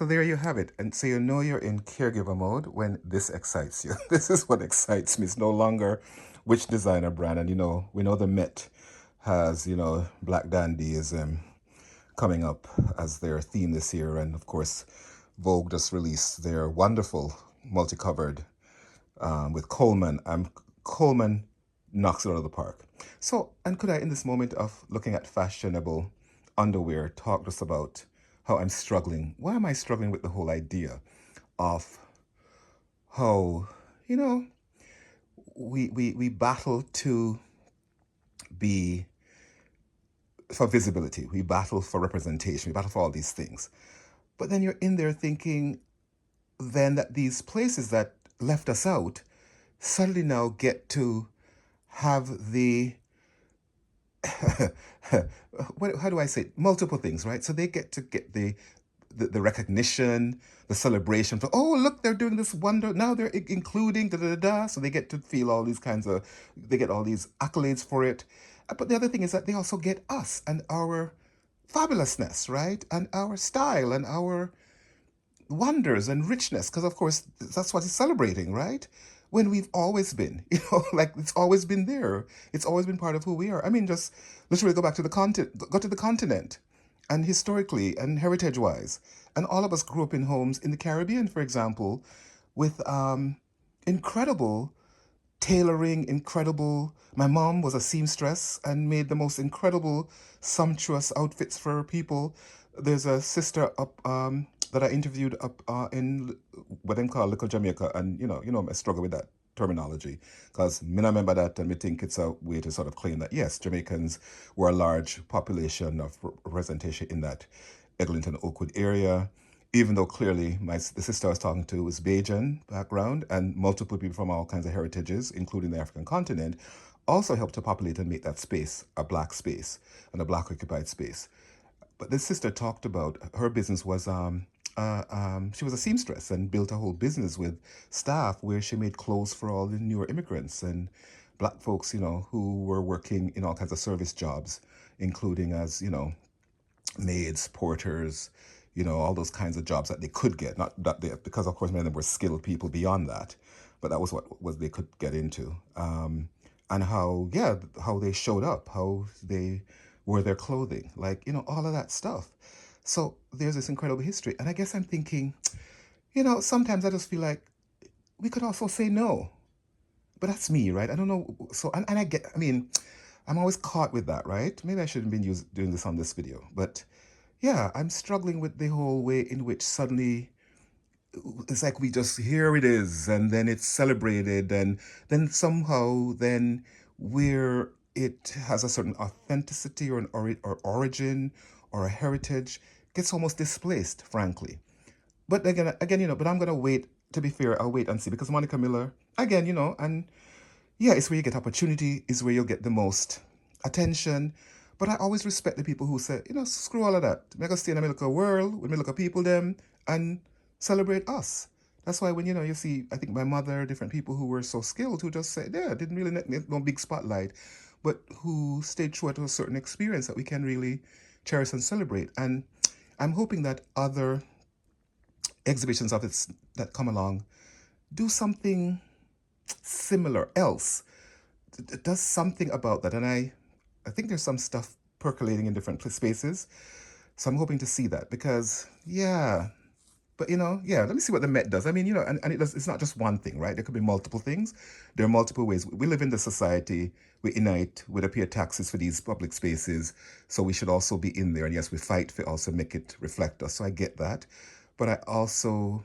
So there you have it. And so you know you're in caregiver mode when this excites you. This is what excites me. It's no longer which designer brand. And we know the Met has, Black Dandyism coming up as their theme this year. And of course, Vogue just released their wonderful multicolored with Coleman. Coleman knocks it out of the park. So, and could I, in this moment of looking at fashionable underwear, talk just about how I'm struggling? Why am I struggling with the whole idea of how, you know, we battle to be for visibility, we battle for representation, we battle for all these things. But then you're in there thinking then that these places that left us out suddenly now get to have the how do I say it? Multiple things, right? So they get to get the recognition, the celebration for, oh, look, they're doing this wonder. Now they're including da da da da. So they get to feel all these kinds of, they get all these accolades for it. But the other thing is that they also get us and our fabulousness, right? And our style and our wonders and richness, because of course that's what he's celebrating, right? When we've always been, like it's always been there. It's always been part of who we are. I mean, just literally go back to the continent, go to the continent, and historically and heritage-wise, and all of us grew up in homes in the Caribbean, for example, with incredible tailoring, incredible. My mom was a seamstress and made the most incredible, sumptuous outfits for people. There's a sister up that I interviewed up in what they call Little Jamaica, and I struggle with that terminology because me not remember that, and me think it's a way to sort of claim that yes, Jamaicans were a large population of representation in that Eglinton Oakwood area, even though clearly the sister I was talking to was Bajan background, and multiple people from all kinds of heritages, including the African continent, also helped to populate and make that space a black space and a black occupied space. But this sister talked about her business was she was a seamstress and built a whole business with staff where she made clothes for all the newer immigrants and black folks, who were working in all kinds of service jobs, including as maids, porters, all those kinds of jobs that they could get. Not that they, because of course many of them were skilled people beyond that, but that was what was they could get into. And how they showed up, how they wore their clothing, like all of that stuff. So there's this incredible history, and I guess I'm thinking, sometimes I just feel like we could also say no, but that's me, right? I don't know. So and I get, I mean, I'm always caught with that, right? Maybe I shouldn't be doing this on this video, but yeah, I'm struggling with the whole way in which suddenly it's like we just, here it is, and then it's celebrated, and then somehow then where it has a certain authenticity or or origin or a heritage gets almost displaced, frankly. But again, but I'm gonna wait. To be fair, I'll wait and see, because Monica Miller, again, and yeah, it's where you get opportunity, is where you'll get the most attention. But I always respect the people who say, screw all of that. I'm gonna stay in a little world with me little people them and celebrate us. That's why when you see, I think my mother, different people who were so skilled who just said, yeah, didn't really need no big spotlight, but who stayed true to a certain experience that we can really cherish and celebrate. And I'm hoping that other exhibitions of it that come along do something similar else. It does something about that. And I think there's some stuff percolating in different spaces. So I'm hoping to see that, because yeah, but yeah, let me see what the Met does. I mean, and it's not just one thing, right? There could be multiple things. There are multiple ways. We live in the society, we unite, we pay taxes for these public spaces. So we should also be in there. And yes, we fight for also make it reflect us. So I get that. But I also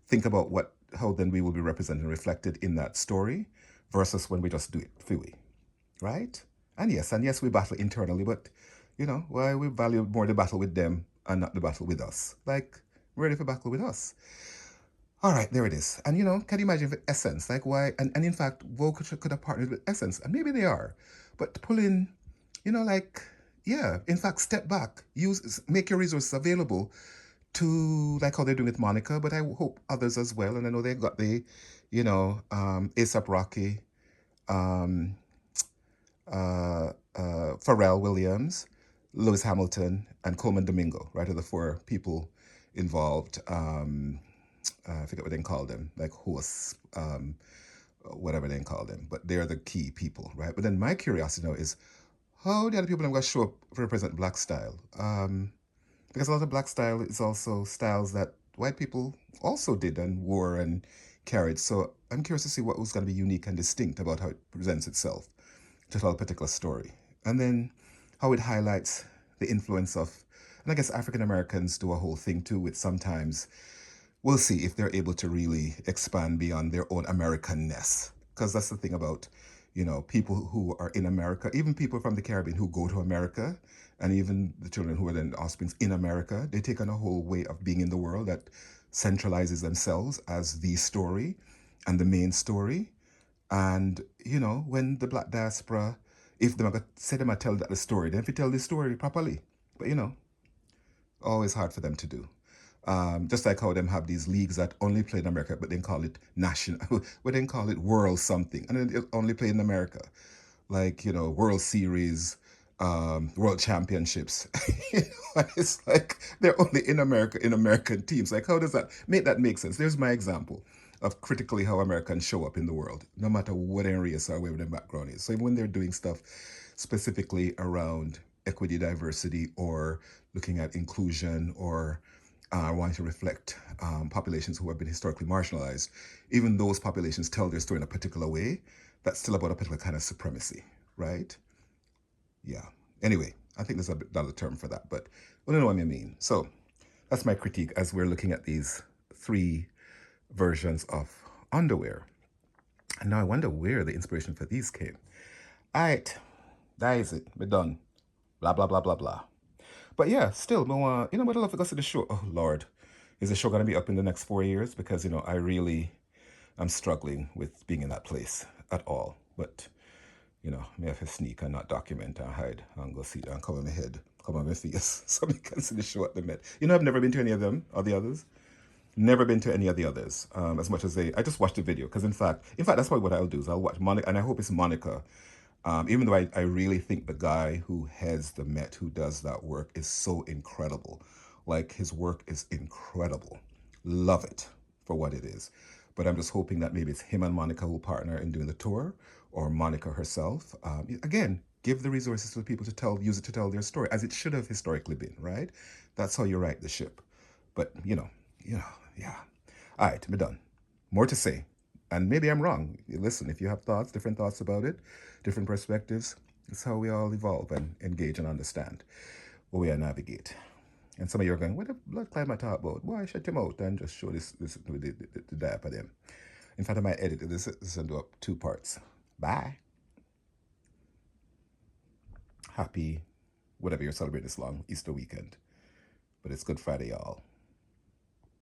think about how then we will be represented and reflected in that story versus when we just do it fully, right? And yes, we battle internally, but why we value more the battle with them and not the battle with us? Like, we're ready for battle with us. All right, there it is. And can you imagine if Essence, like why? And in fact, Vogue could have partnered with Essence, and maybe they are, but to pull in, like, yeah, in fact, step back, make your resources available to, like how they're doing with Monica, but I hope others as well. And I know they've got the, ASAP Rocky, um, Pharrell Williams, Lewis Hamilton, and Coleman Domingo, right, are the four people involved. I forget what they call them, like hosts, whatever they call them, but they're the key people, right? But then my curiosity now is how the other people are going to show up to represent black style. Because a lot of black style is also styles that white people also did and wore and carried. So I'm curious to see what was going to be unique and distinct about how it presents itself to tell a particular story. And then how it highlights the influence of, and I guess African Americans do a whole thing too with sometimes, we'll see if they're able to really expand beyond their own Americanness. Because that's the thing about, people who are in America, even people from the Caribbean who go to America, and even the children who are then offsprings in America, they take on a whole way of being in the world that centralizes themselves as the story and the main story. And, when the black diaspora, if them say them I tell that the story, then if you tell the story properly. But always hard for them to do. Just like how them have these leagues that only play in America, but then call it national, but then call it world something, and then it only play in America, like World Series, World Championships. And it's like they're only in America in American teams. Like how does that make sense? There's my example of critically how Americans show up in the world, no matter what their race or where their background is. So even when they're doing stuff specifically around equity, diversity, or looking at inclusion, or wanting to reflect populations who have been historically marginalized, even those populations tell their story in a particular way. That's still about a particular kind of supremacy, right? Yeah. Anyway, I think there's another term for that, but I don't know what I mean. So that's my critique as we're looking at these three versions of underwear. And now I wonder where the inspiration for these came. All right, that is it. We're done. Blah, blah, blah, blah, blah. But yeah, still, but I love to go to the show. Oh, Lord. Is the show going to be up in the next 4 years? Because, I really am struggling with being in that place at all. But, may have to sneak and not document and hide and go see it and cover my head, cover my face. So I can see the show at the Met. I've never been to any of them or the others. Never been to any of the others. As much as I just watched the video because in fact, that's probably what I'll do is I'll watch Monica, and I hope it's Monica. Even though I really think the guy who heads the Met, who does that work, is so incredible. Like his work is incredible. Love it for what it is. But I'm just hoping that maybe it's him and Monica who partner in doing the tour, or Monica herself. Again, give the resources to the people to use it to tell their story, as it should have historically been, right? That's how you right the ship. But yeah. All right, we're done. More to say. And maybe I'm wrong. Listen, if you have different thoughts about it, different perspectives, it's how we all evolve and engage and understand where we navigate. And some of you are going, what the blood climb I talk about? Why shut him out and just show this with the diaper them? In fact, I might edit this and do up 2 parts. Bye. Happy, whatever you're celebrating this long Easter weekend. But it's Good Friday, y'all.